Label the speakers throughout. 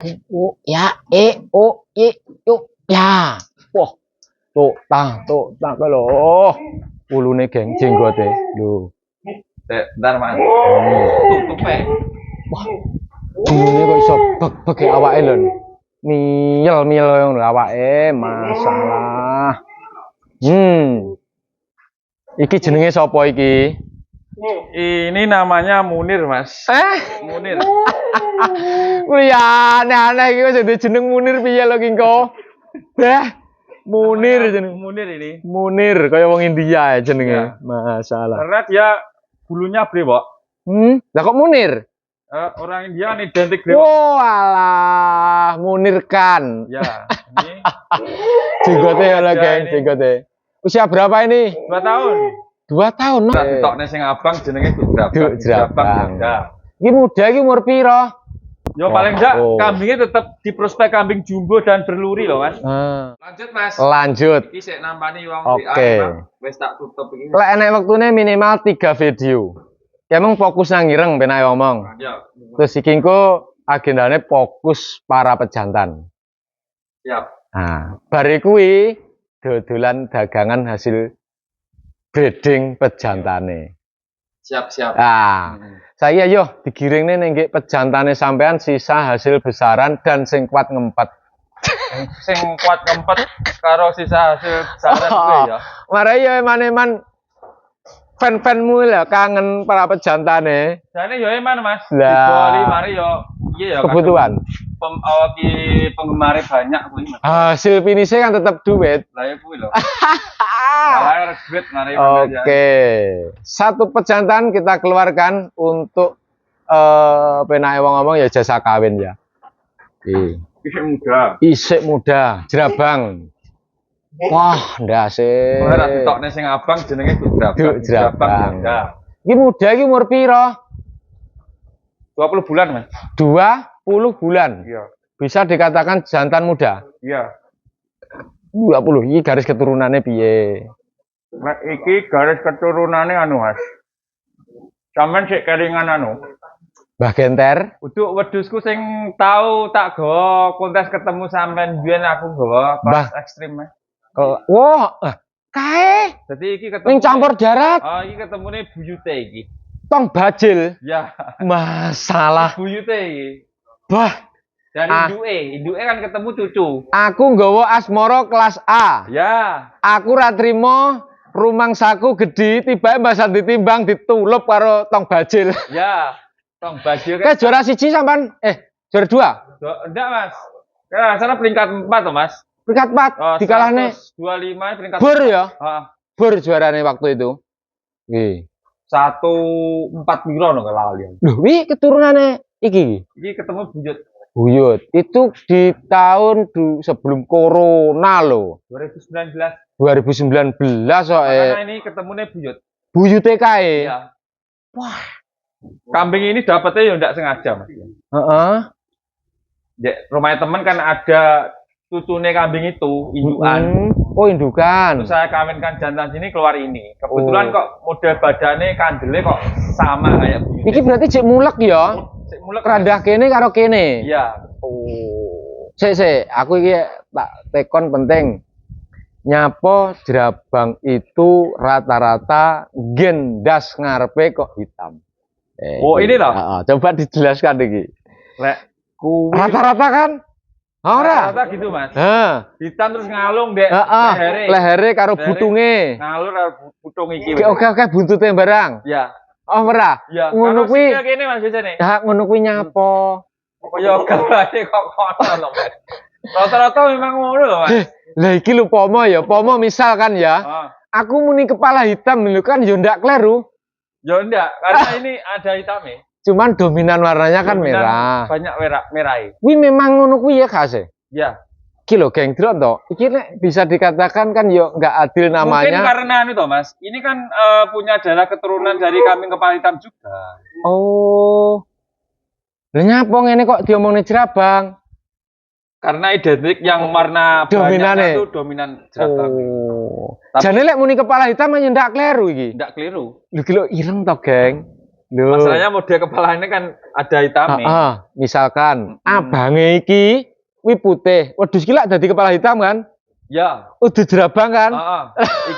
Speaker 1: Ya, yuk, ya. Wah, tuh, ke lo. Ulune geng jenggote. Lho.
Speaker 2: Bentar, Mas. Tutupe.
Speaker 1: Wah, ini kok iso beg-beg awake lho. Miyel ngono awake, masalah. Iki jenenge sapa iki?
Speaker 2: Ini namanya Munir, Mas. Munir.
Speaker 1: Ya, aneh-aneh iki kok jadi jeneng Munir piye lho ki engko? Munir jeneng.
Speaker 2: Munir ini.
Speaker 1: Munir kaya wong India ya jenenge.
Speaker 2: Ya.
Speaker 1: Masalah.
Speaker 2: Karena dia bulunya brewok.
Speaker 1: Lah kok Munir?
Speaker 2: Orang India kan identik brewok.
Speaker 1: Oh, alah, Munir kan.
Speaker 2: Ya, ini
Speaker 1: Jenggote ya lho, geng, jenggote. Usia berapa ini?
Speaker 2: 2 tahun.
Speaker 1: 2 tahun.
Speaker 2: Nah, ditokne sing abang jenenge Duk
Speaker 1: Drabang.
Speaker 2: Ya.
Speaker 1: Iki muda iki umur piro?
Speaker 2: Yo paling enggak kambingnya tetap di prospek kambing jumbo dan berluri loh, Mas. Lanjut, Mas.
Speaker 1: Lanjut.
Speaker 2: Iki sik nampani wong
Speaker 1: Oke.
Speaker 2: Wis tak tutup iki.
Speaker 1: Lek enek wektune minimal 3 video. Ya emang fokus nang ireng ben ae ngomong.
Speaker 2: Ya.
Speaker 1: Terus iki engko agendane fokus para pejantan.
Speaker 2: Siap.
Speaker 1: Nah, bare kuwi dodolan dagangan hasil breeding pejantane.
Speaker 2: Siap.
Speaker 1: Saya yo digiringne ning pejantane sampean sisa hasil besaran dan sing kuat ngempet.
Speaker 2: Sing kuat ngempet karo sisa hasil besaran kuwi ya.
Speaker 1: Mare yo eman-eman fan-fanmu lah kangen para pejantane.
Speaker 2: Jane yo eman, Mas.
Speaker 1: Lah.
Speaker 2: Diboli mari yo iya ya.
Speaker 1: Kebutuhan.
Speaker 2: Penggemar banyak kuwi, Mas.
Speaker 1: Hasil finishnya kan tetap duit.
Speaker 2: Lah ya kuwi lho. Malah duit mari aja.
Speaker 1: Oke. Satu pejantan kita keluarkan untuk penae wong ngomong ya jasa kawin ya. Isik muda, jerabang. Wah, ndase.
Speaker 2: Ora ditokne sing abang jenenge Duk
Speaker 1: Drabang.
Speaker 2: Ya.
Speaker 1: Iki muda iki umur piro?
Speaker 2: 20 bulan, Mas.
Speaker 1: 20 bulan.
Speaker 2: Iya.
Speaker 1: Bisa dikatakan jantan muda.
Speaker 2: Iya.
Speaker 1: 20. Iki garis keturunannya piye?
Speaker 2: Nah, iki garis keturunannya anu, Mas. Sampeyan sik kelingan anu.
Speaker 1: Mbah Genter.
Speaker 2: Uduk wedhusku sing tau tak gawa kontes ketemu sampean biyen aku gawa pas ekstrim, Mas.
Speaker 1: Wah, kae.
Speaker 2: Dadi iki ketemu
Speaker 1: ning campur darat.
Speaker 2: Oh, iki ketemune buyute iki.
Speaker 1: Tong bajil.
Speaker 2: Ya.
Speaker 1: Masalah.
Speaker 2: Buyute iki.
Speaker 1: Bah.
Speaker 2: Dan induke kan ketemu cucu.
Speaker 1: Aku nggawa asmara kelas A.
Speaker 2: Ya.
Speaker 1: Aku ra trimo rumangsaku gedhi tibae mbah ditimbang ditulup karo tong bajil.
Speaker 2: Ya. Tong bajil
Speaker 1: kan. Juara 1 sampean juara 2?
Speaker 2: Enggak, Mas. Ya, sana peringkat 4 toh, Mas.
Speaker 1: Peringkat 4 dikalahne
Speaker 2: 25 peringkat.
Speaker 1: Bur ya?
Speaker 2: Heeh.
Speaker 1: Bur juarane waktu itu. Nggih.
Speaker 2: 14 piro no kelalian.
Speaker 1: Lho, wi keturunane iki.
Speaker 2: Iki ketemu
Speaker 1: Buyut. Itu di tahun sebelum corona loh.
Speaker 2: 2019
Speaker 1: kok.
Speaker 2: Karena ini ketemunya buyut.
Speaker 1: Buyute kae.
Speaker 2: Iya.
Speaker 1: Wah.
Speaker 2: Kambing ini dapetnya ya enggak sengaja, Mas.
Speaker 1: Heeh.
Speaker 2: Di rumah teman kan ada cucune kambing itu, indukan.
Speaker 1: Oh, indukan.
Speaker 2: Terus saya kawinkan jantan sini keluar ini. Kebetulan kok model badannya kandelnya kok sama kayak buyut.
Speaker 1: Iki berarti cek mulek ya?
Speaker 2: Cek mulek.
Speaker 1: Randah kene karo kene.
Speaker 2: Iya.
Speaker 1: Oh. Sik, aku iki tak tekon penting. Nyapo jerabang itu rata-rata gendas ngarepe kok hitam.
Speaker 2: Oh, ini loh.
Speaker 1: Coba dijelaskan iki.
Speaker 2: Lek
Speaker 1: rata-rata kan? Ora.
Speaker 2: Rata-rata gitu, Mas.
Speaker 1: Hitam
Speaker 2: terus ngalung dek
Speaker 1: lehere karo butunge.
Speaker 2: Ngalur karo butung iki.
Speaker 1: Oke, buntute barang.
Speaker 2: Iya.
Speaker 1: Oh, ora.
Speaker 2: Iya.
Speaker 1: Ngono kuwi.
Speaker 2: Kene Mas biasane.
Speaker 1: Ha, ngono kuwi nyapo?
Speaker 2: Kaya gambarane kok kono lho, Mas. Rata-rata memang ngono lho, Mas.
Speaker 1: Lah iki lho pomo ya, pomo misal kan ya. Aku muni kepala hitam lho kan ya ndak kleru.
Speaker 2: Ya ndak, karena ini ada hitamnya.
Speaker 1: Cuman dominan warnanya kan merah.
Speaker 2: Banyak merah.
Speaker 1: Kuwi memang ngono kuwi ya khase.
Speaker 2: Iya.
Speaker 1: Iki lho geng drone to. Iki nek bisa dikatakan kan yo nggak adil namanya.
Speaker 2: Mungkin karena anu to, Mas. Ini kan punya darah keturunan dari kambing kepala hitam juga.
Speaker 1: Oh. Lah nyapa ngene kok diomongne jerabang?
Speaker 2: Karena identik yang warna
Speaker 1: dominane
Speaker 2: itu dominan jerabang.
Speaker 1: Oh. Jane lek muni kepala hitam ndak kleru iki.
Speaker 2: Ndak keliru.
Speaker 1: Lho ireng to, geng. Lho.
Speaker 2: Masalahnya model kepala ini kan ada hitamnya.
Speaker 1: Misalkan abange iki kuwi putih. Wedhus iki lak dadi kepala hitam kan?
Speaker 2: Ya.
Speaker 1: Udah jerabang kan?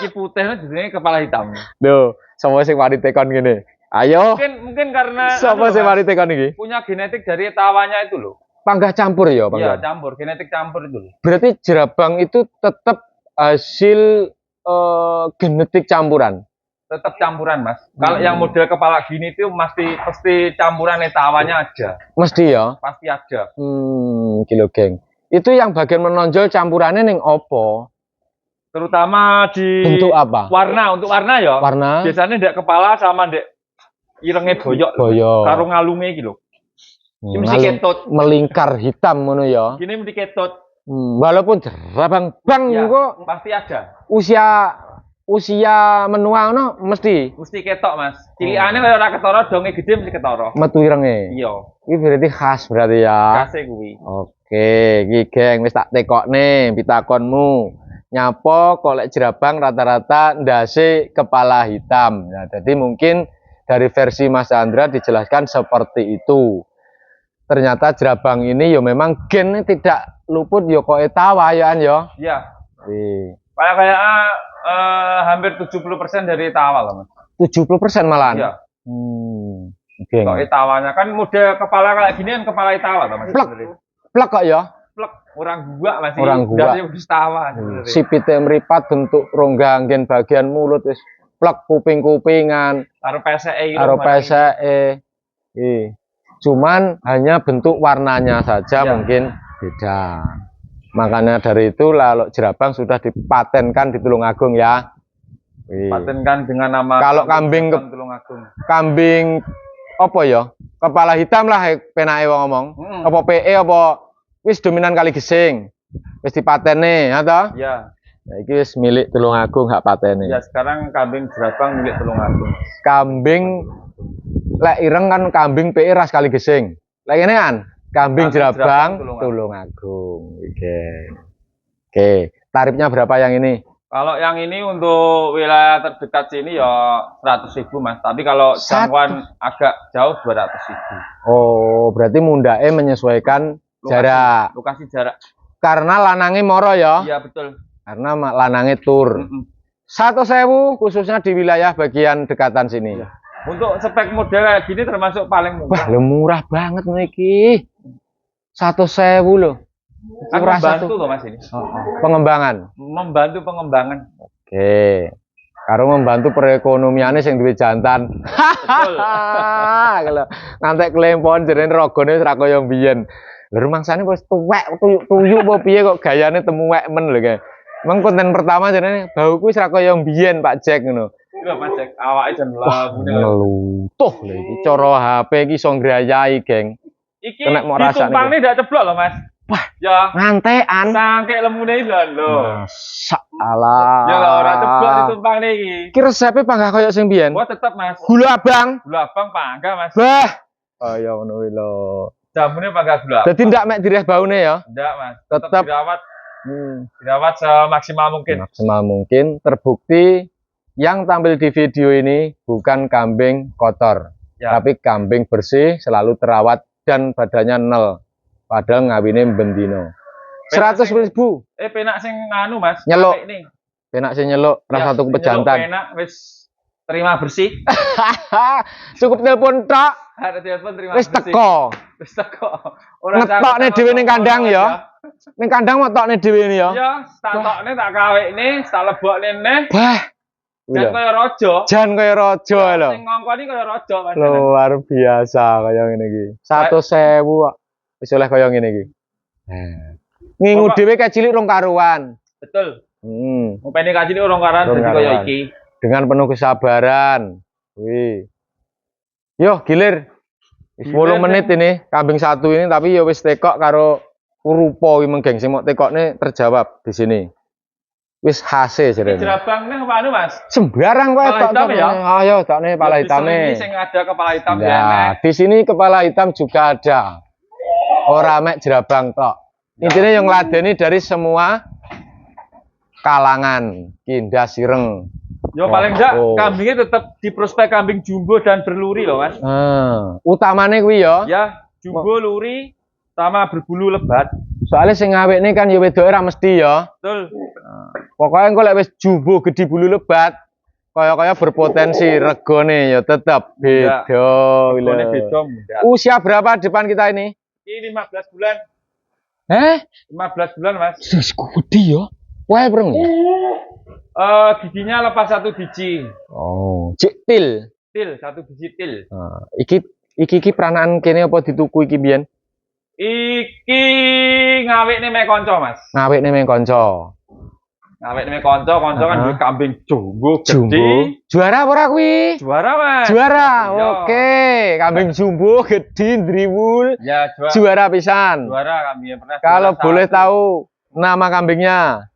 Speaker 2: Iki putihnya jenenge kepala hitam.
Speaker 1: Lho, sapa sing wani tekon ngene? Ayo.
Speaker 2: Mungkin karena
Speaker 1: Sapa sing wani tekon iki?
Speaker 2: punya genetik dari tawanya itu loh.
Speaker 1: Panggah campur ya,
Speaker 2: Iya,
Speaker 1: panggah.
Speaker 2: campur, genetik campur itu loh.
Speaker 1: Berarti jerabang itu tetap hasil genetik campuran.
Speaker 2: Tetap campuran, Mas. Kalau yang model kepala gini itu pasti campuran tawanya ada.
Speaker 1: Mesti ya?
Speaker 2: Pasti ada.
Speaker 1: Kilo geng. Itu yang bagian menonjol campurannya ning opo?
Speaker 2: Terutama di
Speaker 1: Bentuk apa?
Speaker 2: warna, untuk warna ya.
Speaker 1: Warna?
Speaker 2: Biasanya ndek kepala sama ndek irenge boyok.
Speaker 1: Boyok.
Speaker 2: Karo ngalunge iki lho. Ini mesti ketut.
Speaker 1: Melingkar hitam ngono ya.
Speaker 2: Gini mesti ketut.
Speaker 1: Walaupun jerabang bang
Speaker 2: Ya,
Speaker 1: kok
Speaker 2: pasti ada.
Speaker 1: usia menua no mesti
Speaker 2: Ketok, Mas. Cilikane kaya ora ketara, donge gede mesti ketara.
Speaker 1: metu irenge.
Speaker 2: Iya.
Speaker 1: Ini berarti khas berarti ya.
Speaker 2: Kase kuwi.
Speaker 1: Oke, iki geng wis tak tekokne pitakonmu. Nyapa kok lek jerabang rata-rata ndase kepala hitam. Nah, jadi mungkin dari versi Mas Andra dijelaskan seperti itu. Ternyata jerabang ini ya memang gen tidak luput ya kok tawa ya an ya.
Speaker 2: Iya.
Speaker 1: Kayak
Speaker 2: Hampir 70% dari tawa loh, Mas.
Speaker 1: 70% malahan.
Speaker 2: Iya.
Speaker 1: Geng.
Speaker 2: Kok tawanya kan model kepala kayak gini kan kepala tawa loh, Mas.
Speaker 1: Plek. Plek kok ya.
Speaker 2: Plek, orang gua masih.
Speaker 1: Orang gua.
Speaker 2: Wis tawa sebenarnya.
Speaker 1: Sipite mripat bentuk rongga nggen bagian mulut wis plek kuping-kupingan
Speaker 2: Karo PSE
Speaker 1: karo PSE. Cuman hanya bentuk warnanya saja
Speaker 2: Ya.
Speaker 1: mungkin beda. Makanya dari itu lalu jerabang sudah dipatenkan di Tulungagung ya.
Speaker 2: Patenkan dengan nama
Speaker 1: Kalau kambing
Speaker 2: Tulungagung.
Speaker 1: Kambing apa ya? Kepala hitam lah penake wong ngomong. Apa PE apa wis dominan kali gesing. Wis dipatene, ya toh?
Speaker 2: Ya.
Speaker 1: Nah, iki wis milik Tulungagung hak patene.
Speaker 2: Ya, sekarang kambing jerabang milik Tulungagung.
Speaker 1: Kambing lek ireng kan kambing PE ras kali gesing. Lek ngene kan kambing jerabang Tulungagung. Oke. Tarifnya berapa yang ini?
Speaker 2: Kalau yang ini untuk wilayah terdekat sini ya 100.000, Mas. Tapi kalau jangkauan agak jauh 200.000.
Speaker 1: Oh, berarti mundake menyesuaikan jarak.
Speaker 2: Lokasi jarak.
Speaker 1: Karena lanange moro ya.
Speaker 2: Iya, betul.
Speaker 1: Karena lanange tur. 100.000 khususnya di wilayah bagian dekatan sini.
Speaker 2: Ya. Untuk spek model kayak gini termasuk paling murah.
Speaker 1: Wah, murah banget niki. 100.000 loh.
Speaker 2: Kan membantu loh, Mas ini.
Speaker 1: Pengembangan.
Speaker 2: Membantu pengembangan.
Speaker 1: Oke. Karo membantu perekonomiannya sing duwe jantan.
Speaker 2: Betul.
Speaker 1: Kalau ngantek klempon jenenge rogone ora kaya mbiyen. Lha rumangsane wis tuwek tuyuk apa piye kok gayane temuwek men lho kae. Emang konten pertama jenenge bauku wis ora kaya mbiyen Pak Jack ngono.
Speaker 2: Lho Mas Jack, awake jan labune.
Speaker 1: Melutuh lho iki cara HP iki iso ngrayai, geng.
Speaker 2: Iki
Speaker 1: Kena mau rasane
Speaker 2: ditumpangnya ndak ceblok loh, Mas.
Speaker 1: Wah,
Speaker 2: ya
Speaker 1: ngantekan.
Speaker 2: Sangke lemune iki lho.
Speaker 1: Salah.
Speaker 2: Ya lho ora ceblok ditumpangnya iki.
Speaker 1: Iki resepe panggah kaya sing biyen.
Speaker 2: Wah, tetep, Mas.
Speaker 1: Gula abang.
Speaker 2: Gula abang panggah, Mas.
Speaker 1: Bah. Kaya ngono kuwi lho.
Speaker 2: Jamune panggah gula abang.
Speaker 1: Dadi ndak mek direh baune ya.
Speaker 2: Ndak, Mas.
Speaker 1: Tetep
Speaker 2: dirawat. Dirawat semaksimal mungkin.
Speaker 1: Maksimal mungkin. Terbukti yang tampil di video ini bukan kambing kotor,
Speaker 2: Ya.
Speaker 1: tapi kambing bersih, selalu terawat dan badannya nol. Padahal ngawine bendino. 100.000.
Speaker 2: Penak sing anu, Mas.
Speaker 1: Nyeluk.
Speaker 2: Ini.
Speaker 1: Penak sing nyeluk, rasa tuku pejantan.
Speaker 2: Penak wis terima bersih.
Speaker 1: Cukup telepon tok,
Speaker 2: Ada telepon terima
Speaker 1: wis
Speaker 2: bersih.
Speaker 1: teko.
Speaker 2: Wis teko.
Speaker 1: Ngetokne dhewe ning kandang ya. Ning kandang motokne dhewe ini ya.
Speaker 2: Ya, tak tokne tak kawekne, tak lebokne neh.
Speaker 1: Bah.
Speaker 2: Jan kaya raja.
Speaker 1: Jan kaya raja lho.
Speaker 2: Sing ngongkoni kaya raja, Mas.
Speaker 1: Luar biasa kaya ngene iki. 100.000 kok. Wis oleh kaya ngene iki. Ngingu dhewe kae cilik rong karuan.
Speaker 2: Betul.
Speaker 1: Ngopeni
Speaker 2: Kaji ini orang karan jadi kaya iki.
Speaker 1: Dengan penuh kesabaran. Wih. Yo, gilir. 10 menit ini kambing satu ini tapi ya wis tekok karo rupa iki menggeng sing mok tekokne terjawab di sini. Wis khase jerene.
Speaker 2: Jerabang nih apa anu, Mas?
Speaker 1: Sembarang kowe
Speaker 2: Kepala hitam ya?
Speaker 1: Ayo tokne kepala hitame.
Speaker 2: Ini sing ada kepala hitam ya.
Speaker 1: Nah, di sini kepala hitam juga ada. Ora mek jerabang tok. Intinya yang ngladeni dari semua kalangan, kindas ireng.
Speaker 2: Yo paling enggak kambingnya tetap di prospek kambing jumbo dan berluri loh mas.
Speaker 1: Utamane kuwi ya.
Speaker 2: Ya, jumbo, luri, sama berbulu lebat.
Speaker 1: Soalnya sing ngawekne kan ya wedoke ora mesti ya.
Speaker 2: Betul.
Speaker 1: Pokoknya engko lek wis jumbo gede bulu lebat, kaya berpotensi regane ya tetap beda.
Speaker 2: Regane beda muda.
Speaker 1: Usia berapa depan kita ini?
Speaker 2: Ini 15 bulan. 15 bulan mas.
Speaker 1: Gede ya. Wae breng.
Speaker 2: Giginya lepas 1 biji.
Speaker 1: Oh, cik til.
Speaker 2: Til, 1 biji til.
Speaker 1: Iki peranaan kene apa dituku iki biyen?
Speaker 2: Iki ngawekne mek kanca, Mas.
Speaker 1: Ngawekne mek kanca.
Speaker 2: Ngawekne mek kanca kan duwe kambing jumbo gede.
Speaker 1: Juara apa ora kuwi?
Speaker 2: Juara, Mas.
Speaker 1: Juara. Oke, kambing jumbo gede ndriwul.
Speaker 2: Ya,
Speaker 1: juara pisan.
Speaker 2: Juara kambingnya pernah.
Speaker 1: Kalau boleh tahu nama kambingnya?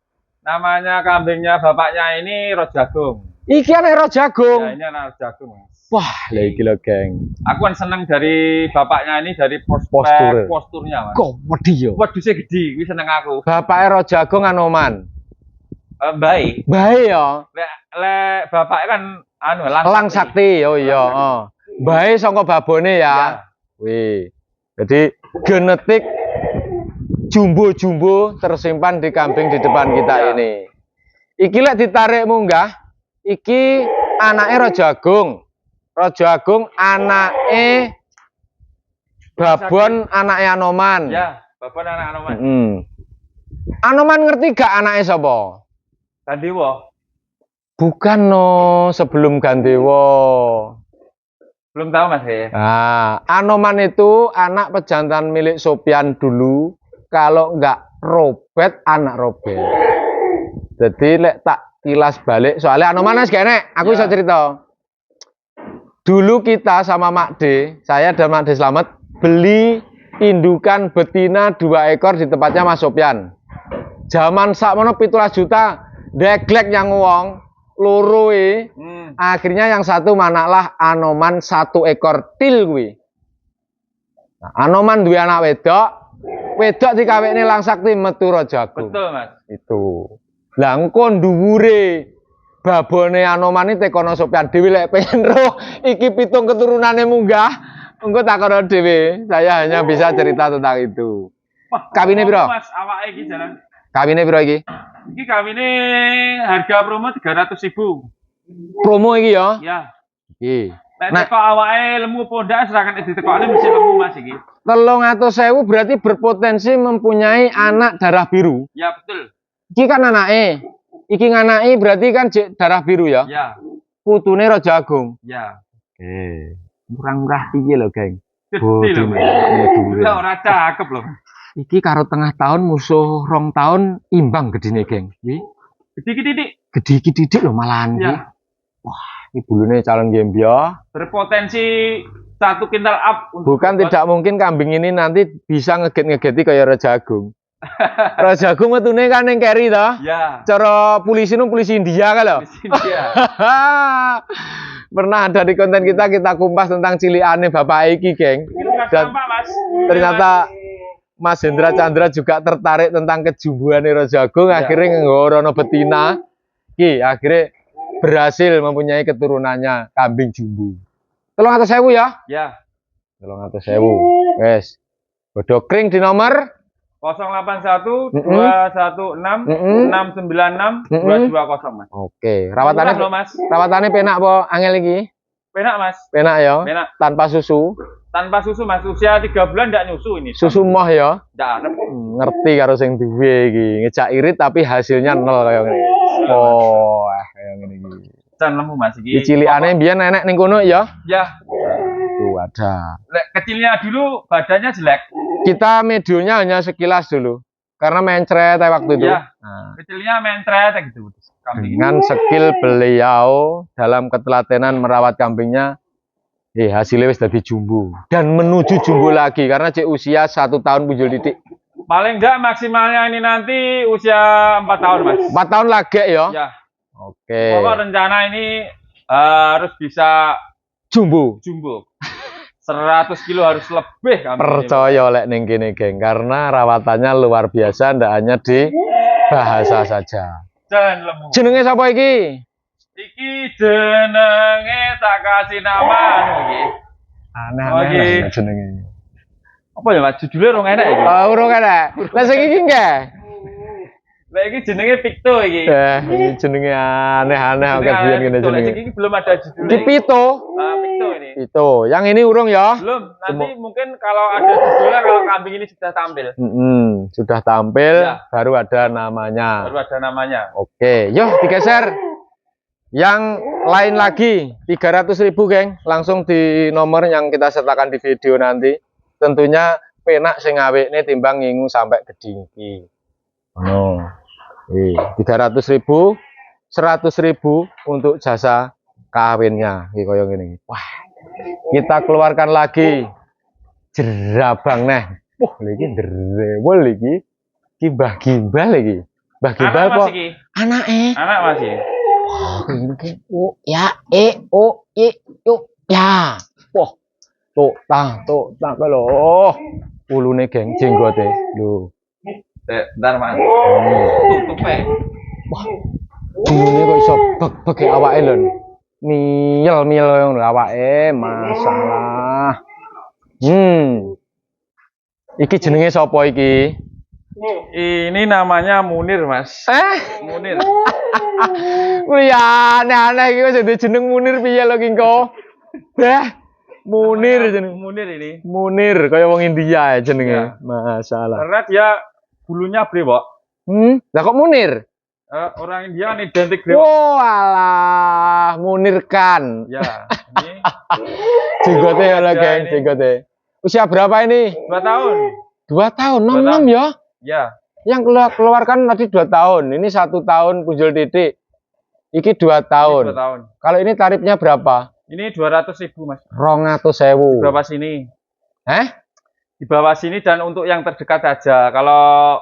Speaker 2: Namanya kambingnya bapaknya ini Rojagung.
Speaker 1: Iki anak Rojagung.
Speaker 2: Ya, ini anak Rojagung, Mas.
Speaker 1: Wah, lagi lo geng.
Speaker 2: Aku kan seneng dari bapaknya ini dari posturnya, Mas.
Speaker 1: Kok wedi yo?
Speaker 2: Wedhusnya gede, kuwi seneng aku.
Speaker 1: Bapaknya Rojagung Anoman.
Speaker 2: Baik.
Speaker 1: Baik ya.
Speaker 2: Lek bapaknya kan
Speaker 1: Lang Sakti. Oh iya, Baik saka babone ya. Wih. Jadi genetik jumbo-jumbo tersimpan di kambing di depan kita ini. Iki lek ditarik munggah, iki anake Rojagung. Rojagung anake Babon, anake Anoman.
Speaker 2: Ya, Babon anak Anoman.
Speaker 1: Anoman ngerti gak anake sapa?
Speaker 2: Gandewa.
Speaker 1: Bukan no, sebelum Gandewa.
Speaker 2: Belum tahu Mas ya.
Speaker 1: Anoman itu anak pejantan milik Sopyan dulu. Kalau nggak Robert, anak Robert. Jadi lek tak kilas balik, soalnya Anoman wis kene, aku bisa cerita. Dulu kita sama Mak D, saya dan Mak D Slamet beli indukan betina 2 ekor di tempatnya Mas Sopyan. Zaman sakmono 17 juta, deglek yang wong loro akhirnya yang satu manaklah Anoman 1 ekor til kuwi. Nah, Anoman duwe anak wedok dikawekne Lang Sakti metu Rojagung.
Speaker 2: Betul, Mas.
Speaker 1: Itu. Lah engko dhuwure babone Anoman iki tekono Sopyan dhewe lek pengen roh iki 7 keturunane munggah, engko takono dhewe. Saya hanya bisa cerita tentang itu. Kawine piro?
Speaker 2: Mas, awake iki jalan.
Speaker 1: Kawine piro iki?
Speaker 2: Iki kawine harga promo 300.000.
Speaker 1: Promo iki ya?
Speaker 2: Ya.
Speaker 1: Iki.
Speaker 2: Nek kok awake lemu pondak serakan ditekokne mesti lemu Mas iki.
Speaker 1: 300.000 berarti berpotensi mempunyai anak darah biru.
Speaker 2: Ya, betul.
Speaker 1: Iki kan anake. Iki nganaki berarti kan darah biru ya?
Speaker 2: Ya.
Speaker 1: Putune Rojagung.
Speaker 2: Ya.
Speaker 1: Oke. Murah-murah piye lho, Geng?
Speaker 2: Gede lho. Ora cakep lho.
Speaker 1: Iki karo tengah tahun musuh 2 tahun imbang gedine, Geng.
Speaker 2: Gede-gede.
Speaker 1: Gede-gede lho malahan iki.
Speaker 2: Ya.
Speaker 1: Wah, iki bulune calon gembya.
Speaker 2: Berpotensi 1 kintal up.
Speaker 1: Bukan tidak mungkin kambing ini nanti bisa ngeget-ngegeti kayak Rojagung. Rojagung metune kan ning keri to?
Speaker 2: Ya.
Speaker 1: Cara polisi India kan lho.
Speaker 2: Polisi India.
Speaker 1: Pernah ada di konten kita kumpas tentang cilikane bapak iki, Geng. Dan ternyata Mas Hendra Chandra juga tertarik tentang kejumbuhane Rojagung, akhirnya nggorono betina. Ki akhirnya berhasil mempunyai keturunannya kambing jumbo. 300.000 ya?
Speaker 2: Ya.
Speaker 1: 300.000. Wes. Bodo kring di nomor
Speaker 2: 081 216 696 220 Mas.
Speaker 1: Oke, rawatannya
Speaker 2: loh, Mas.
Speaker 1: Rawatannya penak apa angel iki?
Speaker 2: Penak Mas.
Speaker 1: Penak ya?
Speaker 2: Penak.
Speaker 1: Tanpa susu.
Speaker 2: Tanpa susu Mas, usia 3 bulan ndak nyusu ini.
Speaker 1: Susu moh ya?
Speaker 2: Ndak.
Speaker 1: Ngerti karo sing duwe iki. Ngejak irit tapi hasilnya 0 kaya ngene. Oh, kaya ngene iki.
Speaker 2: Can lemu Mas iki.
Speaker 1: Cilikane biyen nenek ning kono ya?
Speaker 2: Ya.
Speaker 1: Tuh ada.
Speaker 2: Lek kecilnya dulu badannya jelek.
Speaker 1: Kita medionya hanya sekilas dulu. Karena mencret waktu itu.
Speaker 2: Ya. Kecilnya mencret gitu.
Speaker 1: Dengan skill beliau dalam ketelatenan merawat kambingnya, hasilnya wis dadi jumbo dan menuju jumbo lagi karena cek usia 1 tahun punjul titik.
Speaker 2: Paling enggak maksimalnya ini nanti usia 4 tahun Mas.
Speaker 1: 4 tahun lagi ya?
Speaker 2: Ya.
Speaker 1: Oke.
Speaker 2: Pokok rencana ini harus bisa
Speaker 1: jumbo.
Speaker 2: 100 kilo harus lebih kambing.
Speaker 1: Percaya lek ning kene, Geng, karena rawatannya luar biasa, ndak hanya di bahasa saja.
Speaker 2: Jangan lemu.
Speaker 1: Jenenge sapa iki?
Speaker 2: Iki jenenge tak kasih nama anu iki.
Speaker 1: Aneh-aneh jenenge.
Speaker 2: Apa ya Mas? Judulnya rong enak iki.
Speaker 1: Oh, urung enak. Lah sing iki nggih.
Speaker 2: Lah iki jenenge Victo iki.
Speaker 1: Iki jenenge aneh-aneh akeh biyen ngene jenenge.
Speaker 2: Iki belum ada judulnya.
Speaker 1: Iki Pito.
Speaker 2: Nah, Victo ini.
Speaker 1: Itu. Yang ini urung ya?
Speaker 2: Belum. Nanti mungkin kalau ada judulnya kalau kambing ini sudah tampil.
Speaker 1: Sudah tampil,
Speaker 2: Ya.
Speaker 1: baru ada namanya.
Speaker 2: Baru ada namanya.
Speaker 1: Oke, yuk digeser. Yang lain lagi 300.000 geng, langsung di nomor yang kita sertakan di video nanti. Tentunya penak sing awikne timbang ngingu sampai gede iki. Ono. 300.000, 100.000 untuk jasa kawinnya. Iki koyo ngene. Wah. Kita keluarkan lagi jerabang neh. Wah, iki drewol iki. Iki Mbah Gimbal iki. Mbah Gimbal kok anake.
Speaker 2: Anak Mas iki.
Speaker 1: O ya o i u ya. Wah. Tok tak lho. Ulune geng jenggote. Lho.
Speaker 2: Bentar Mas. Tutupe.
Speaker 1: Wah. Ini kok iso bek-bek awake lho. Miyel-miyel ngono awake, masalah. Iki jenenge sapa iki?
Speaker 2: Ini namanya Munir Mas. Munir.
Speaker 1: Ya aneh-aneh iki wis jeneng Munir piye lho ki engko? Munir jeneng.
Speaker 2: Munir ini.
Speaker 1: Munir kaya wong India ya jenenge.
Speaker 2: Ya.
Speaker 1: Masalah.
Speaker 2: Karena dia bulunya brewok.
Speaker 1: Lah kok Munir?
Speaker 2: Orang India kan identik brewok.
Speaker 1: Oh alah, Munir kan.
Speaker 2: Ya, ini
Speaker 1: Jenggote ya lho, geng, jenggote. Usia berapa ini?
Speaker 2: 2 tahun.
Speaker 1: 2 tahun,
Speaker 2: 2
Speaker 1: nom-nom
Speaker 2: tahun.
Speaker 1: ya.
Speaker 2: Ya,
Speaker 1: Yang keluarkan tadi 2 tahun. Ini 1 tahun punjul titik. Iki 2 tahun.
Speaker 2: 2 tahun.
Speaker 1: Kalau ini tarifnya berapa?
Speaker 2: Ini 200.000 Mas.
Speaker 1: 200.000.
Speaker 2: Di bawah sini.
Speaker 1: Eh?
Speaker 2: Di bawah sini dan untuk yang terdekat saja. Kalau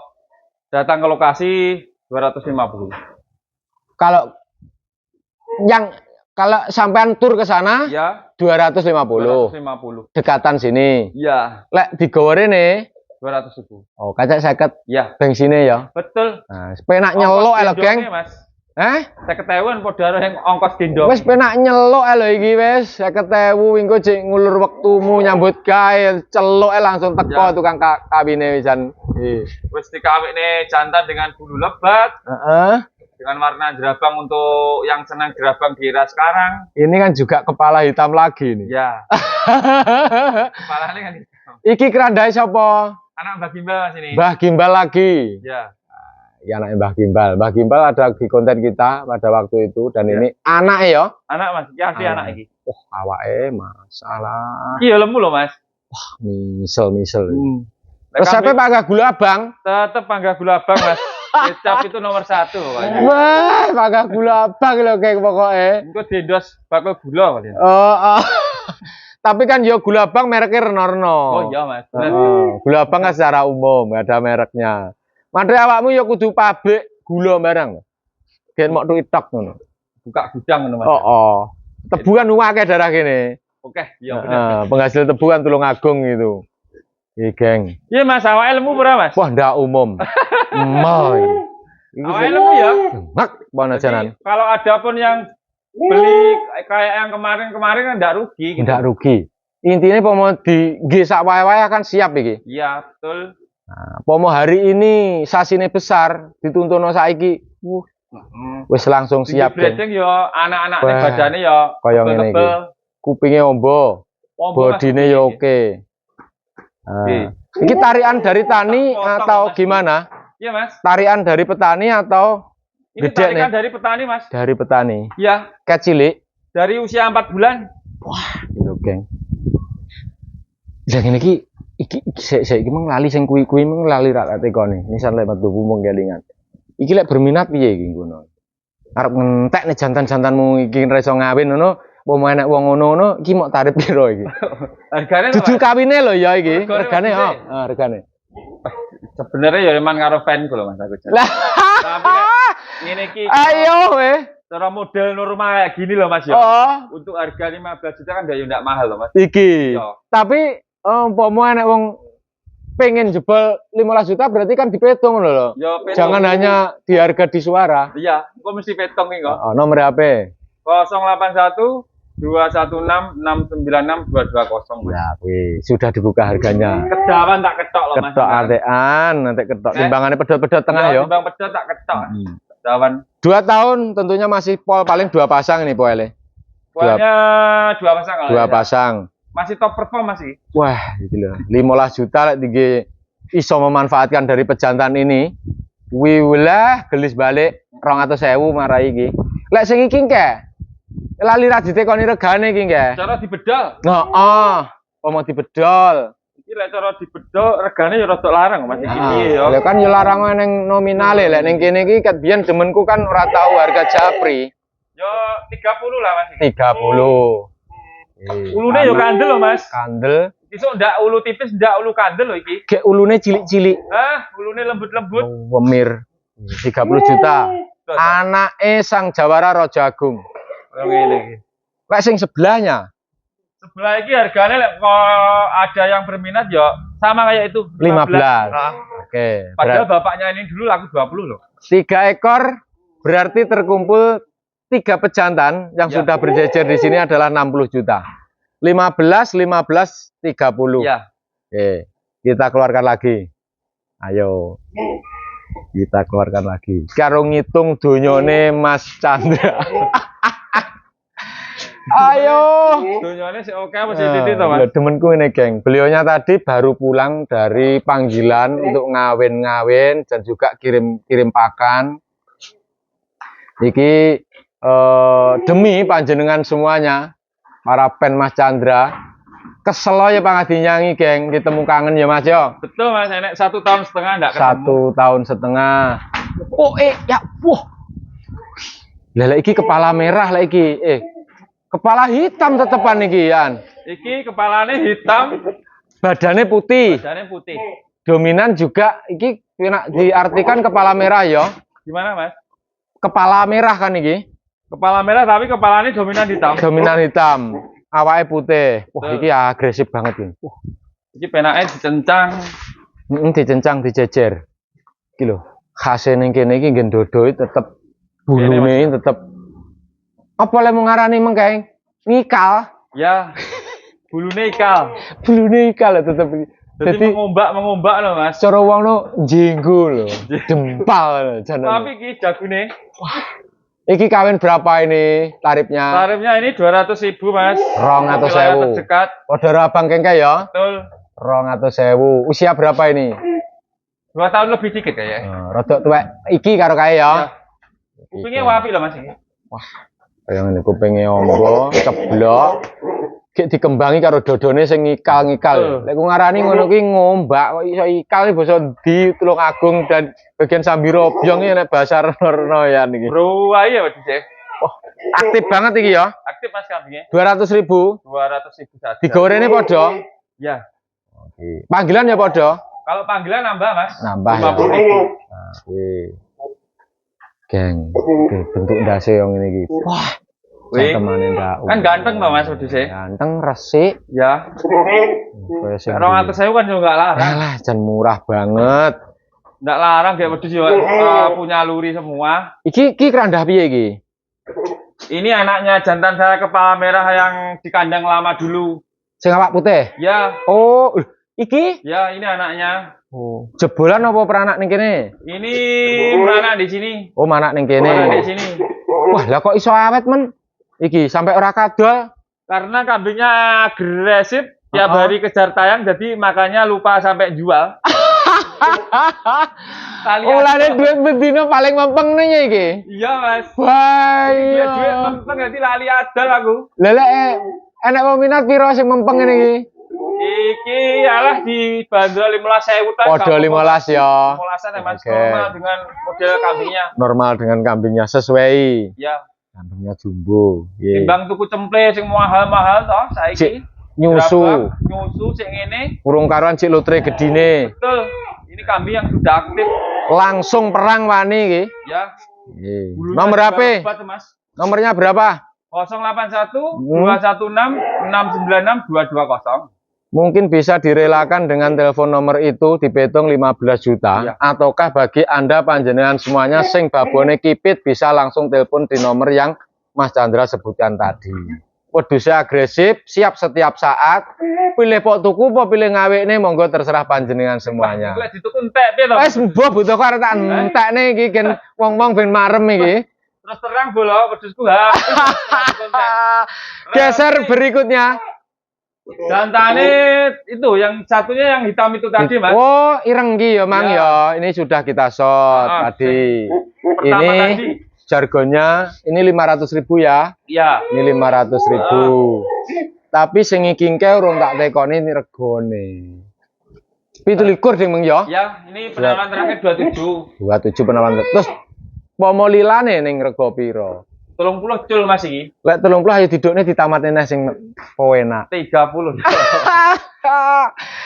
Speaker 2: datang ke lokasi 250.
Speaker 1: Kalau sampean tur ke sana
Speaker 2: Ya,
Speaker 1: 250.
Speaker 2: 250.
Speaker 1: Dekatan sini.
Speaker 2: Ya,
Speaker 1: Lek digawe rene
Speaker 2: 200.000.
Speaker 1: oh kacak 50
Speaker 2: Ya,
Speaker 1: bensinnya ya.
Speaker 2: betul.
Speaker 1: Nah, penak nyelok lho, geng.
Speaker 2: Mas.
Speaker 1: Eh?
Speaker 2: 50.000 padha yang ongkos gendong.
Speaker 1: Wis penak nyelok lho iki wis 50.000 engko cek ngulur wektumu nyambut gawe celuk langsung teko
Speaker 2: Ya.
Speaker 1: tukang kawine wisan.
Speaker 2: Wis dikawinne jantan dengan bulu lebat,
Speaker 1: Heeh.
Speaker 2: dengan warna jerabang untuk yang senang jerabang di era sekarang.
Speaker 1: Ini kan juga kepala hitam lagi nih.
Speaker 2: Ya, kepalanya kan itu.
Speaker 1: Iki kerandai sapa?
Speaker 2: Anak Mbak Gimbal Mas ini.
Speaker 1: Mbah Gimbal lagi.
Speaker 2: Ya,
Speaker 1: Ya anaknya Mbah Gimbal. Mbah Gimbal ada di konten kita pada waktu itu dan
Speaker 2: Ya.
Speaker 1: ini anak ya.
Speaker 2: anak Mas, ya asli anak iki.
Speaker 1: Wah, awake masalah.
Speaker 2: Iya lemu loh Mas.
Speaker 1: Misel.
Speaker 2: Nek
Speaker 1: Resepnya
Speaker 2: kambing
Speaker 1: pakai gula abang.
Speaker 2: tetep pangga gula abang Mas. Kecap itu nomor 1 pokoknya.
Speaker 1: Wah, pakai gula abang lho kayak pokoknya.
Speaker 2: Engko diendos bakal gula kali.
Speaker 1: Oh. Tapi kan yo gula abang mereknya Renorno.
Speaker 2: Oh iya Mas. Bener.
Speaker 1: Gula abang kan secara umum, nggak ada mereknya. Matre awakmu yo kudu pabrik gula barang. Gen mok tuitok ngono.
Speaker 2: Buka gudang ngono Mas.
Speaker 1: Oh. Tebu kan akeh darah kene.
Speaker 2: Oke, iya bener.
Speaker 1: Penghasil tebu kan Tulungagung gitu. Iki, geng.
Speaker 2: Iya Mas, awake lemu ora Mas?
Speaker 1: Wah, ndak umum. Moy.
Speaker 2: Awake lemu ya.
Speaker 1: Mak, bona jalan.
Speaker 2: Jadi, kalau ada pun yang beli kayak yang kemarin-kemarin kan enggak rugi gitu.
Speaker 1: Ndak rugi. Intinya pomo di nggih sak wae-wae kan siap iki.
Speaker 2: Iya, betul.
Speaker 1: Nah, pomo hari ini sasine besar dituntuno saiki. Wis langsung siap, geng.
Speaker 2: Gledeng yo anak-anakne
Speaker 1: Wah,
Speaker 2: badane yo
Speaker 1: kaya ngene iki. Kupinge ombo, bodine yo oke. Nah, iki tarian dari tani atau gimana?
Speaker 2: Iya Mas.
Speaker 1: Tarian dari petani atau
Speaker 2: Ini
Speaker 1: gede
Speaker 2: tarikan
Speaker 1: nih?
Speaker 2: dari petani Mas.
Speaker 1: Dari petani.
Speaker 2: Iya,
Speaker 1: Ket cilik.
Speaker 2: dari usia 4 bulan.
Speaker 1: Lho, geng. Yang ini iki mung lali sing kuwi mung lali rak tekone. Misal lek metu mung kelingan. Iki lek berminat piye iki ngono? Arep ngentek nih jantan-jantanmu iki ora iso ngawin ngono. Pomo enek wong ngono iki mok tarif piro iki?
Speaker 2: Hargane
Speaker 1: Dudu kawine lho ya iki.
Speaker 2: Regane,
Speaker 1: Regane
Speaker 2: Mas,
Speaker 1: oh, regane.
Speaker 2: sebenarnya ya emang karo fan ku lho Mas aku.
Speaker 1: Lah,
Speaker 2: Tapi kan ngene iki
Speaker 1: ayo weh.
Speaker 2: cara model normal kayak gini loh Mas ya.
Speaker 1: Oh,
Speaker 2: Untuk harga 15 juta kan ya enggak mahal loh Mas.
Speaker 1: iki.
Speaker 2: Iya.
Speaker 1: Tapi pomo enek wong pengen jebol 15 juta berarti kan dipetung lho.
Speaker 2: Ya petong.
Speaker 1: Jangan hanya di harga di suara.
Speaker 2: Iya, kok mesti petong iki kok.
Speaker 1: Oh, nomor HP.
Speaker 2: 081 216 696 220.
Speaker 1: Ya, wih, sudah dibuka harganya.
Speaker 2: Kedawan tak ketok loh Mas.
Speaker 1: Ketok atean, nanti ketok. Timbangannya pedot-pedot tengah yo.
Speaker 2: Timbang pedot tak ketok. Kedawan.
Speaker 1: 2 tahun tentunya masih pol paling 2 pasang ini poele.
Speaker 2: Poelnya 2 pasang kalau
Speaker 1: 2
Speaker 2: ya.
Speaker 1: pasang.
Speaker 2: Masih top perform masih.
Speaker 1: Wah, iki lho. 15 juta lek tinggi iso memanfaatkan dari pejantan ini. Wiwilah gelis balik 200.000 marai iki. Lek sing iki ke lali ra ditekoni regane iki ke.
Speaker 2: Cara dibedol.
Speaker 1: Heeh. Mau dibedol.
Speaker 2: Iki lek cara dibedol regane ya rada larang Mas iki piye
Speaker 1: Lha
Speaker 2: ya.
Speaker 1: kan ya larang ning nominale lek ning kene iki ket biyen demenku kan ora tahu harga japri.
Speaker 2: Yo 30 lah Mas iki.
Speaker 1: 30.
Speaker 2: Ulune yo kandel loh Mas.
Speaker 1: Kandel.
Speaker 2: Iso ndak ulu tipis, ndak ulu kandel loh iki.
Speaker 1: Kayak ulune cilik-cilik.
Speaker 2: Hah, ulune lembut-lembut.
Speaker 1: Wemir. 30 juta. Anake Sang Jawara Raja Agung.
Speaker 2: Oh ngene iki.
Speaker 1: Lek sing sebelahnya
Speaker 2: Sebelah iki harganya lek kalau ada yang berminat ya sama kayak itu
Speaker 1: 15.
Speaker 2: Nah,
Speaker 1: Oke.
Speaker 2: padahal bapaknya ini dulu laku 20 loh.
Speaker 1: 3 ekor berarti terkumpul 3 pejantan yang
Speaker 2: Ya.
Speaker 1: sudah berjejer di sini adalah 60 juta. 15, 15, 30.
Speaker 2: Iya.
Speaker 1: Oke, kita keluarkan lagi. Ayo. Kita keluarkan lagi. Karo ngitung donyone Mas Chandra. Ayo.
Speaker 2: Donyane sih oke apa sih titik to, Mas?
Speaker 1: Demenku ini, geng. Beliaunya tadi baru pulang dari panggilan untuk ngawin-ngawin dan juga kirim pakan. Iki demi panjenengan semuanya, para pen Mas Chandra. Kesel ya pangadinyangi, geng. Ketemu kangen ya, Mas yo.
Speaker 2: Betul, Mas. Enek 1 tahun setengah ndak ketemu.
Speaker 1: 1 tahun setengah. Oh, ya, wah. Lah iki kepala merah lah iki. Kepala hitam tetepan iki, Yan.
Speaker 2: Iki kepalanya hitam,
Speaker 1: Badannya putih.
Speaker 2: badannya putih.
Speaker 1: Dominan juga iki diartikan kepala merah ya.
Speaker 2: Gimana, Mas?
Speaker 1: Kepala merah kan iki.
Speaker 2: Kepala merah tapi kepalanya dominan hitam.
Speaker 1: Dominan hitam. Awake putih. Wah,
Speaker 2: Betul.
Speaker 1: iki agresif banget ini.
Speaker 2: Iki penake dicencang.
Speaker 1: Dicencang, dijejer. Iki lho. Khase ning kene iki nggen dodoi tetep bulune tetep apa le ngarani mengkae ngikal.
Speaker 2: Ya. Bulune ikal.
Speaker 1: Bulune ikal tetep.
Speaker 2: Jadi mengombak loh, Mas.
Speaker 1: Cara wong no jenggo lho, dempal lho janane.
Speaker 2: Tapi iki jagune.
Speaker 1: Iki kawin berapa ini tarifnya?
Speaker 2: Tarifnya ini 200.000, Mas.
Speaker 1: 200.000.
Speaker 2: Wilayah terdekat.
Speaker 1: Padha abang kengke ya?
Speaker 2: Betul.
Speaker 1: 200.000. Usia berapa ini?
Speaker 2: 2 tahun lebih dikit kayaknya.
Speaker 1: Rodok tuwek iki karo kae ya.
Speaker 2: Kupingnya wapi loh, Mas.
Speaker 1: Wah, kaya ngene kupinge ombo, ceblok. Gek dikembangi karo dodone sing ngikal-ngikal. Lek ku ngarani ngono kuwi ngombak kok iso ikal basa di Tulungagung dan bagian Sambirobyong iki nek bahasa Reno-Renoyan iki.
Speaker 2: Bro, ayo DJ.
Speaker 1: Wah, aktif banget iki ya.
Speaker 2: Aktif Mas kambingnya.
Speaker 1: 200.000.
Speaker 2: 200.000 saja.
Speaker 1: Digorene padha.
Speaker 2: Ya.
Speaker 1: Oke. Panggilan ya padha.
Speaker 2: Kalau panggilan nambah, Mas.
Speaker 1: Nambah ya.
Speaker 2: 50.000.
Speaker 1: Nah, kuwi. Geng, oke, bentuk ndase yang ngene iki. Wah,
Speaker 2: Wih.
Speaker 1: temane ndak.
Speaker 2: Kan ganteng toh, Mas wedhuse.
Speaker 1: Ganteng, resik.
Speaker 2: Ya.
Speaker 1: Kaya sing
Speaker 2: 200.000 kan juga nggak larang.
Speaker 1: alah, jan murah banget.
Speaker 2: Nggak larang kayak wedhus juga punya luri semua.
Speaker 1: Iki kerandah piye iki?
Speaker 2: Ini anaknya jantan saya kepala merah yang di kandang lama dulu.
Speaker 1: Sing awak putih.
Speaker 2: Ya,
Speaker 1: Oh, iki?
Speaker 2: ya ini anaknya.
Speaker 1: Oh, jebolan apa peranak ning kene?
Speaker 2: Ini beranak di sini.
Speaker 1: Oh, manak ning
Speaker 2: Beranak di
Speaker 1: kene.
Speaker 2: sini.
Speaker 1: Wah, lah kok iso awet men? Iki sampai ora kadol.
Speaker 2: Karena kambingnya agresif, tiap
Speaker 1: Uh-uh.
Speaker 2: hari kejar tayang, jadi makanya lupa sampai jual. Kalian.
Speaker 1: Ulane duit bedino paling mempeng nih ya iki.
Speaker 2: Iya mas.
Speaker 1: Wah,
Speaker 2: Dia duit
Speaker 1: iya.
Speaker 2: mempeng jadi lali adal aku.
Speaker 1: Lah lek enek peminat piro sing mempeng ngene iki?
Speaker 2: Iki alah di bandrol 15.000 tan.
Speaker 1: Padha 15 ya.
Speaker 2: 15-an ya mas.
Speaker 1: Oke.
Speaker 2: Normal dengan model kambingnya.
Speaker 1: Normal dengan kambingnya sesuai.
Speaker 2: Ya.
Speaker 1: Kambingnya jumbo. Nggih.
Speaker 2: Timbang tuku cemple sing mahal-mahal toh saiki.
Speaker 1: Cik, nyusu.
Speaker 2: Gerabak, nyusu sing ngene.
Speaker 1: Urung karuan cik lotre gedine.
Speaker 2: Betul. Ini kambing yang sudah aktif.
Speaker 1: Langsung perang wani iki.
Speaker 2: Ya.
Speaker 1: Nggih.
Speaker 2: Bulunya
Speaker 1: Nomor
Speaker 2: juga
Speaker 1: HP?
Speaker 2: lebat, Mas.
Speaker 1: Nomornya berapa?
Speaker 2: 081 216 696 220.
Speaker 1: Mungkin bisa direlakan dengan telepon nomor itu dipetung 15 juta.
Speaker 2: Iya.
Speaker 1: Ataukah bagi Anda panjenengan semuanya sing babone kipit bisa langsung telepon di nomor yang Mas Chandra sebutkan tadi. Wedhusnya agresif, siap setiap saat. Pilih pok tuku, pok pilih ngawekne, monggo terserah panjenengan semuanya.
Speaker 2: Lek dituku entek piye to?
Speaker 1: Wes mbah butuh karo tak entekne iki gen wong-wong ben marem iki.
Speaker 2: Terus terang bola wedhusku ha.
Speaker 1: Geser berikutnya.
Speaker 2: Jantannya itu yang satunya yang hitam itu tadi, Mas.
Speaker 1: Oh, ireng ki ya, Mang ya. Ini sudah kita shot tadi.
Speaker 2: Pertama
Speaker 1: Ini
Speaker 2: tadi.
Speaker 1: jargonnya ini 500.000 ya.
Speaker 2: Iya.
Speaker 1: Ini 500.000. Tapi sing iki engke urung tak tekoni regane. 17 ding Mang ya.
Speaker 2: Ya, ini penawaran terakhir 27.
Speaker 1: 27 penawaran. Terus pomo lilane ning rego pira?
Speaker 2: 30 cul Mas iki.
Speaker 1: Lek 30 ayo didukne ditamatne sing enak.
Speaker 2: 30.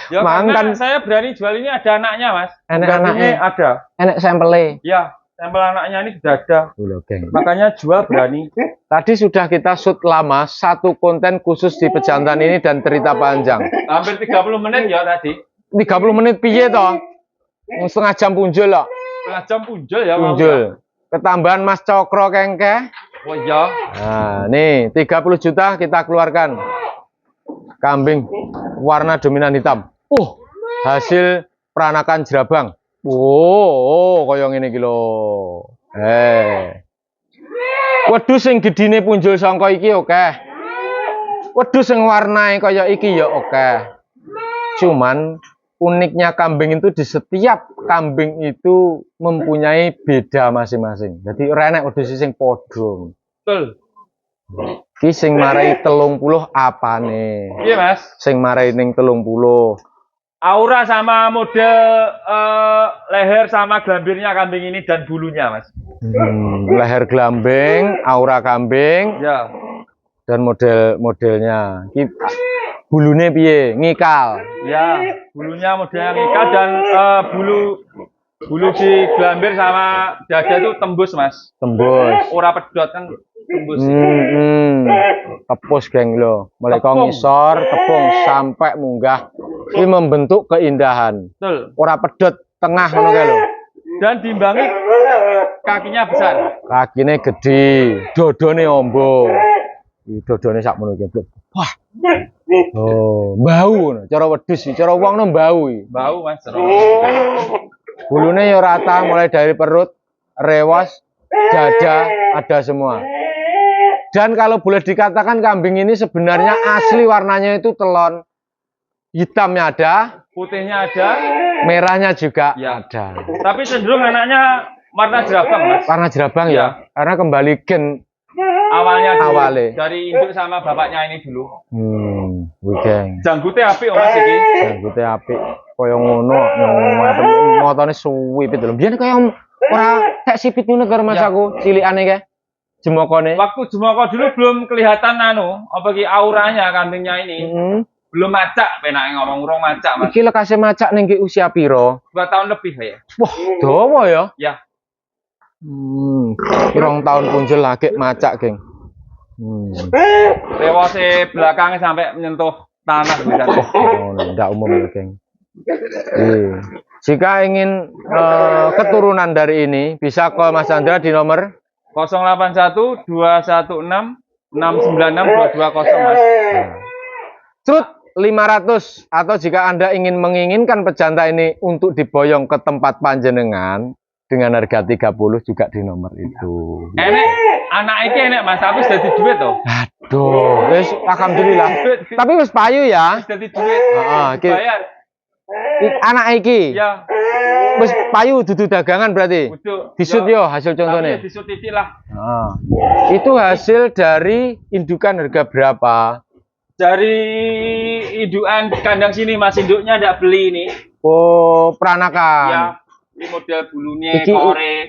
Speaker 2: Ya,
Speaker 1: Mangkan
Speaker 2: saya berani jual ini ada anaknya, Mas.
Speaker 1: Enak anaknya.
Speaker 2: Ada.
Speaker 1: Enak sampele.
Speaker 2: Ya, sampel anaknya ini sudah ada.
Speaker 1: Lho, geng.
Speaker 2: Makanya jual berani.
Speaker 1: Tadi sudah kita shoot lama, satu konten khusus di pejantan ini dan cerita panjang.
Speaker 2: Hampir 30 menit ya tadi.
Speaker 1: 30 menit piye toh? Setengah jam punjul loh.
Speaker 2: Setengah jam punjul ya.
Speaker 1: Punjul. Ketambahan Mas Cokro kengke.
Speaker 2: Oh iya.
Speaker 1: Nah, nih 30 juta kita keluarkan. Kambing warna dominan hitam. Hasil peranakan jerabang. Koyong ini kilo. Wedhus sing gedine punjul sangka iki oke. Wedhus sing warnae kaya iki ya oke. Cuman uniknya kambing itu di setiap kambing itu mempunyai beda masing-masing. Jadi ora enek wedhus sing padha.
Speaker 2: Betul.
Speaker 1: Ki sing marai 30 apane?
Speaker 2: Iya, Mas.
Speaker 1: Sing marai ning 30.
Speaker 2: Aura sama model leher sama gelambirnya kambing ini dan bulunya, Mas.
Speaker 1: Leher gelambing, aura kambing,
Speaker 2: Ya.
Speaker 1: dan model-modelnya. Bulune piye? Ngikal.
Speaker 2: Ya, bulunya modelnya ngikal dan bulu di gelambir sama dada itu tembus, Mas.
Speaker 1: Tembus.
Speaker 2: Ora pedot kan tembus.
Speaker 1: Tepus geng lo. Mulai kau ngisor, tepung sampai munggah. Ini membentuk keindahan.
Speaker 2: Betul.
Speaker 1: Ora pedot tengah ngono kae lho.
Speaker 2: Dan diimbangi kakinya besar.
Speaker 1: Kakine gede, dodone ombo. Dodone sakmono iki. Wah. Oh, bau. Cara wedhus iki, cara wong no bau iki.
Speaker 2: Bau, Mas.
Speaker 1: Bulunya ya rata mulai dari perut, rewas, dada, ada semua. Dan kalau boleh dikatakan kambing ini sebenarnya asli warnanya itu telon. Hitamnya ada,
Speaker 2: Putihnya ada,
Speaker 1: merahnya juga
Speaker 2: ya.
Speaker 1: ada.
Speaker 2: Tapi cenderung anaknya warna jerabang, Mas.
Speaker 1: Warna jerabang ya, karena kembali gen
Speaker 2: Awalnya
Speaker 1: awale.
Speaker 2: dari induk sama bapaknya ini dulu.
Speaker 1: Wigeng.
Speaker 2: Janggutnya apik, Mas iki.
Speaker 1: Janggute apik. Kaya ngono, motone suwi pit lho. Biyen kaya ora tek sipit ngono karo Mas aku, cilikane kae. Jemokone.
Speaker 2: Waktu jemoko dulu belum kelihatan apa ki auranya kambingnya ini. Belum macak, penake ngomong urung macak, Mas.
Speaker 1: Iki lekase macak ning usia piro?
Speaker 2: 2 tahun lebih ya.
Speaker 1: Wah, dawa ya.
Speaker 2: Ya.
Speaker 1: Pirang tahun punjul lagi macak, geng.
Speaker 2: Rewose belakangnya sampai menyentuh tanah bisa.
Speaker 1: Ndak umum ya, geng. Jika ingin keturunan dari ini, bisa call Mas Chandra di nomor
Speaker 2: 081 216 696 220, Mas.
Speaker 1: Trut 500, atau jika Anda ingin menginginkan pejantan ini untuk diboyong ke tempat panjenengan dengan harga 30 juga di nomor itu.
Speaker 2: Enek anak iki enek, Mas, tapi sudah di duit toh.
Speaker 1: Aduh, wis alhamdulillah. Tapi wis payu ya.
Speaker 2: Sudah di duit. Bayar.
Speaker 1: Anak iki.
Speaker 2: Ya.
Speaker 1: Wis payu dudu dagangan berarti. Disut yo hasil contohnya.
Speaker 2: Disut titik lah.
Speaker 1: Itu hasil dari indukan harga berapa?
Speaker 2: Dari indukan kandang sini, Mas, induknya ndak beli ini.
Speaker 1: Oh, peranakan.
Speaker 2: Ya. Ini model bulunya kore.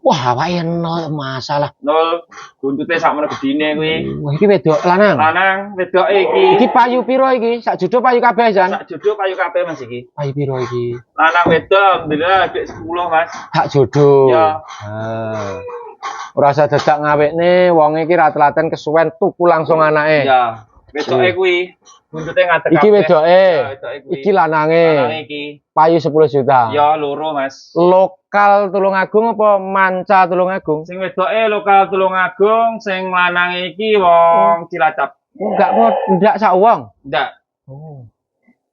Speaker 1: Wah, awake nol masalah.
Speaker 2: Nol. Buntute sakmono gedine kuwi.
Speaker 1: Wah, iki wedok lanang.
Speaker 2: Lanang, wedok iki.
Speaker 1: Iki payu piro iki? Sak jodoh payu kabeh, Jan?
Speaker 2: Sak jodoh payu kabeh, Mas iki.
Speaker 1: Payu piro iki?
Speaker 2: Lanang wedok alhamdulillah adik 10, Mas.
Speaker 1: Sak jodoh.
Speaker 2: Ya.
Speaker 1: Ora usah dadak ngawekne, wong iki ra telaten kesuwen tuku langsung anake.
Speaker 2: Ya. Wedoke kuwi buntute ngadeg.
Speaker 1: Iki wedoke.
Speaker 2: Ya, wedoke kuwi.
Speaker 1: Iki lanange.
Speaker 2: Lanange iki.
Speaker 1: Payu 10 juta.
Speaker 2: Ya loro, Mas.
Speaker 1: Lokal Tulungagung apa manca Tulungagung?
Speaker 2: Sing wedoke lokal Tulungagung, sing lanange iki wong Cilacap.
Speaker 1: Enggak mau ndak sak wong.
Speaker 2: Ndak.
Speaker 1: Oh.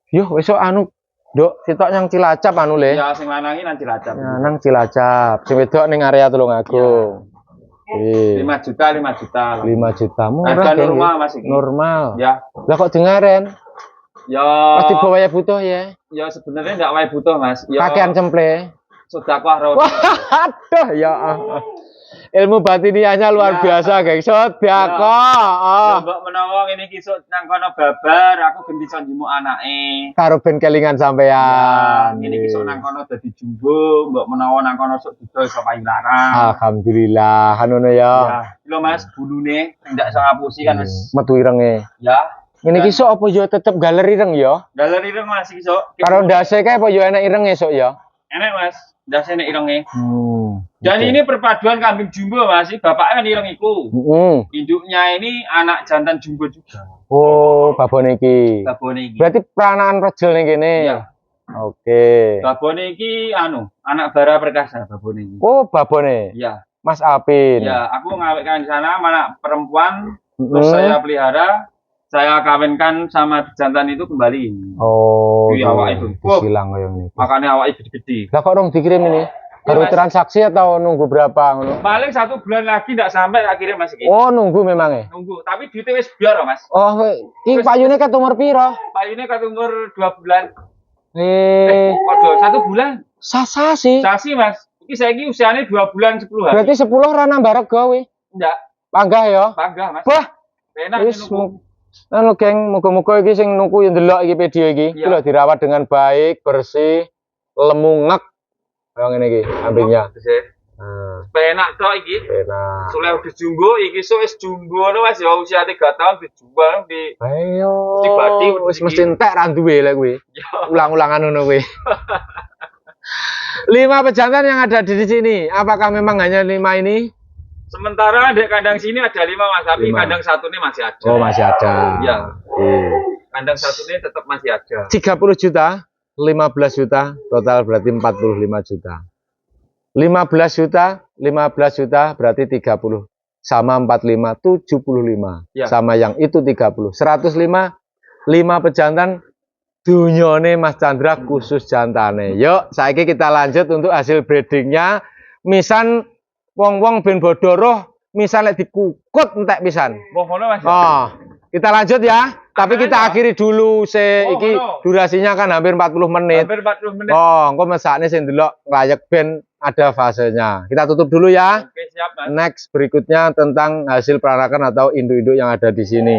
Speaker 1: Yo besok anu Dok, sitok yang Cilacap anu le.
Speaker 2: Ya sing lanange nang Cilacap.
Speaker 1: Ya, nang Cilacap. Sing wedok ning area Tulungagung. Iya.
Speaker 2: 5 juta, 5 juta.
Speaker 1: 5 juta murah.
Speaker 2: Harga
Speaker 1: Geng,
Speaker 2: normal,
Speaker 1: ya?
Speaker 2: Mas iki.
Speaker 1: Normal.
Speaker 2: Ya.
Speaker 1: Lah kok dengaren?
Speaker 2: Ya.
Speaker 1: Pasti bawa ya butuh ya.
Speaker 2: Ya sebenarnya enggak wae butuh, Mas. Ya
Speaker 1: Kakean cemple.
Speaker 2: sedekah ro.
Speaker 1: Waduh ya. Ilmu batiniahnya luar
Speaker 2: Ya.
Speaker 1: biasa, geng. Sedekah.
Speaker 2: Ya mbok menawa ngene iki sok nang kono babar, aku ganti sonjimu anake.
Speaker 1: Karo ben kelingan
Speaker 2: Ya,
Speaker 1: sampean.
Speaker 2: ngene iki sok nang kono dadi jumbo, mbok menawa nang kono sok didol iso pailaran.
Speaker 1: Alhamdulillah, anu ya.
Speaker 2: Ya, lho Mas, bulune sing ndak iso ngapusi kan wis.
Speaker 1: Metu irenge.
Speaker 2: Ya.
Speaker 1: Ngene iki sok apa yo tetep galeri ireng ya?
Speaker 2: Galeri ireng Mas iki sok.
Speaker 1: Karo ndase kae apa yo enak ireng esuk ya?
Speaker 2: Enak Mas, ndase nek irenge. Dan
Speaker 1: oke.
Speaker 2: ini perpaduan kambing jumbo Mas, bapaknya kan ireng iku. Induknya ini anak jantan jumbo juga.
Speaker 1: Oh, babone iki.
Speaker 2: Babone iki.
Speaker 1: Berarti peranaan rejel ning kene.
Speaker 2: Iya.
Speaker 1: Oke.
Speaker 2: Babone iki anak bara perkasa babone iki.
Speaker 1: Oh, babone.
Speaker 2: Iya.
Speaker 1: Mas Apin.
Speaker 2: Ya, aku ngawetkan di sana anak perempuan,
Speaker 1: Mm-mm.
Speaker 2: terus saya pelihara, saya kawinkan sama jantan itu kembali.
Speaker 1: Oh.
Speaker 2: Iya, awak itu. Oh.
Speaker 1: Silang koyo ngene.
Speaker 2: Makanya awak gede-gede.
Speaker 1: Lah kok dong dikirim ini? Baru
Speaker 2: Mas.
Speaker 1: transaksi atau nunggu berapa ngono?
Speaker 2: Paling 1 bulan lagi tidak sampai akhirnya Mas iki.
Speaker 1: Oh, nunggu memangnya.
Speaker 2: Nunggu, tapi duitnya wis biar Mas.
Speaker 1: Oh, iki payune ket umur piro?
Speaker 2: Payune kat umur 2 bulan.
Speaker 1: Waduh,
Speaker 2: 1 bulan.
Speaker 1: sasa sih.
Speaker 2: Sasi Mas. Iki saiki usianya 2 bulan 10 hari.
Speaker 1: Berarti 10 ra nambah rega wi.
Speaker 2: Enggak,
Speaker 1: Panggah ya.
Speaker 2: panggah Mas.
Speaker 1: Wah,
Speaker 2: Enak
Speaker 1: wis
Speaker 2: nunggu.
Speaker 1: anu geng, muga-muga iki sing nuku yang ndelok iki video iki, iki
Speaker 2: Iya.
Speaker 1: lho dirawat dengan baik, bersih, lemungek. Kayak ngene iki ambingnya. Nah,
Speaker 2: Penak tok iki.
Speaker 1: enak.
Speaker 2: Suleh udah jumbo, iki so wis jumbo no Mas ya usia 3 tahun dijual di
Speaker 1: Ayo.
Speaker 2: Mesti bati,
Speaker 1: Wis
Speaker 2: iki.
Speaker 1: mesti entek ra duwe lek kuwi.
Speaker 2: ya.
Speaker 1: Ulang-ulangan ngono kuwi. 5 pejantan yang ada di sini, apakah memang hanya 5 ini?
Speaker 2: Sementara di kandang sini ada 5 Mas, tapi
Speaker 1: 5.
Speaker 2: kandang satu ini masih ada.
Speaker 1: Oh, masih ada.
Speaker 2: Iya.
Speaker 1: Oke.
Speaker 2: Kandang satu ini tetap masih ada.
Speaker 1: 30 juta, 15 juta, total berarti 45 juta. 15 juta, 15 juta berarti 30. Sama 45, 75.
Speaker 2: Ya.
Speaker 1: Sama yang itu 30. 105, 5 pejantan dunyone Mas Chandra khusus jantane. Yuk, saiki kita lanjut untuk hasil breedingnya. Misan wong-wong ben bodoroh, misalnya dikukut entek pisan.
Speaker 2: Mohon Mas.
Speaker 1: Oh, kita lanjut ya. Tapi
Speaker 2: Aman
Speaker 1: kita
Speaker 2: ya?
Speaker 1: akhiri dulu
Speaker 2: Oh,
Speaker 1: iki
Speaker 2: no.
Speaker 1: durasinya kan hampir 40 menit.
Speaker 2: Hampir 40 menit.
Speaker 1: Oh, engko mesakne sing ndelok layak ben ada fasenya. Kita tutup dulu ya.
Speaker 2: Oke, siap Mas.
Speaker 1: Next berikutnya tentang hasil peranakan atau induk-induk yang ada di sini.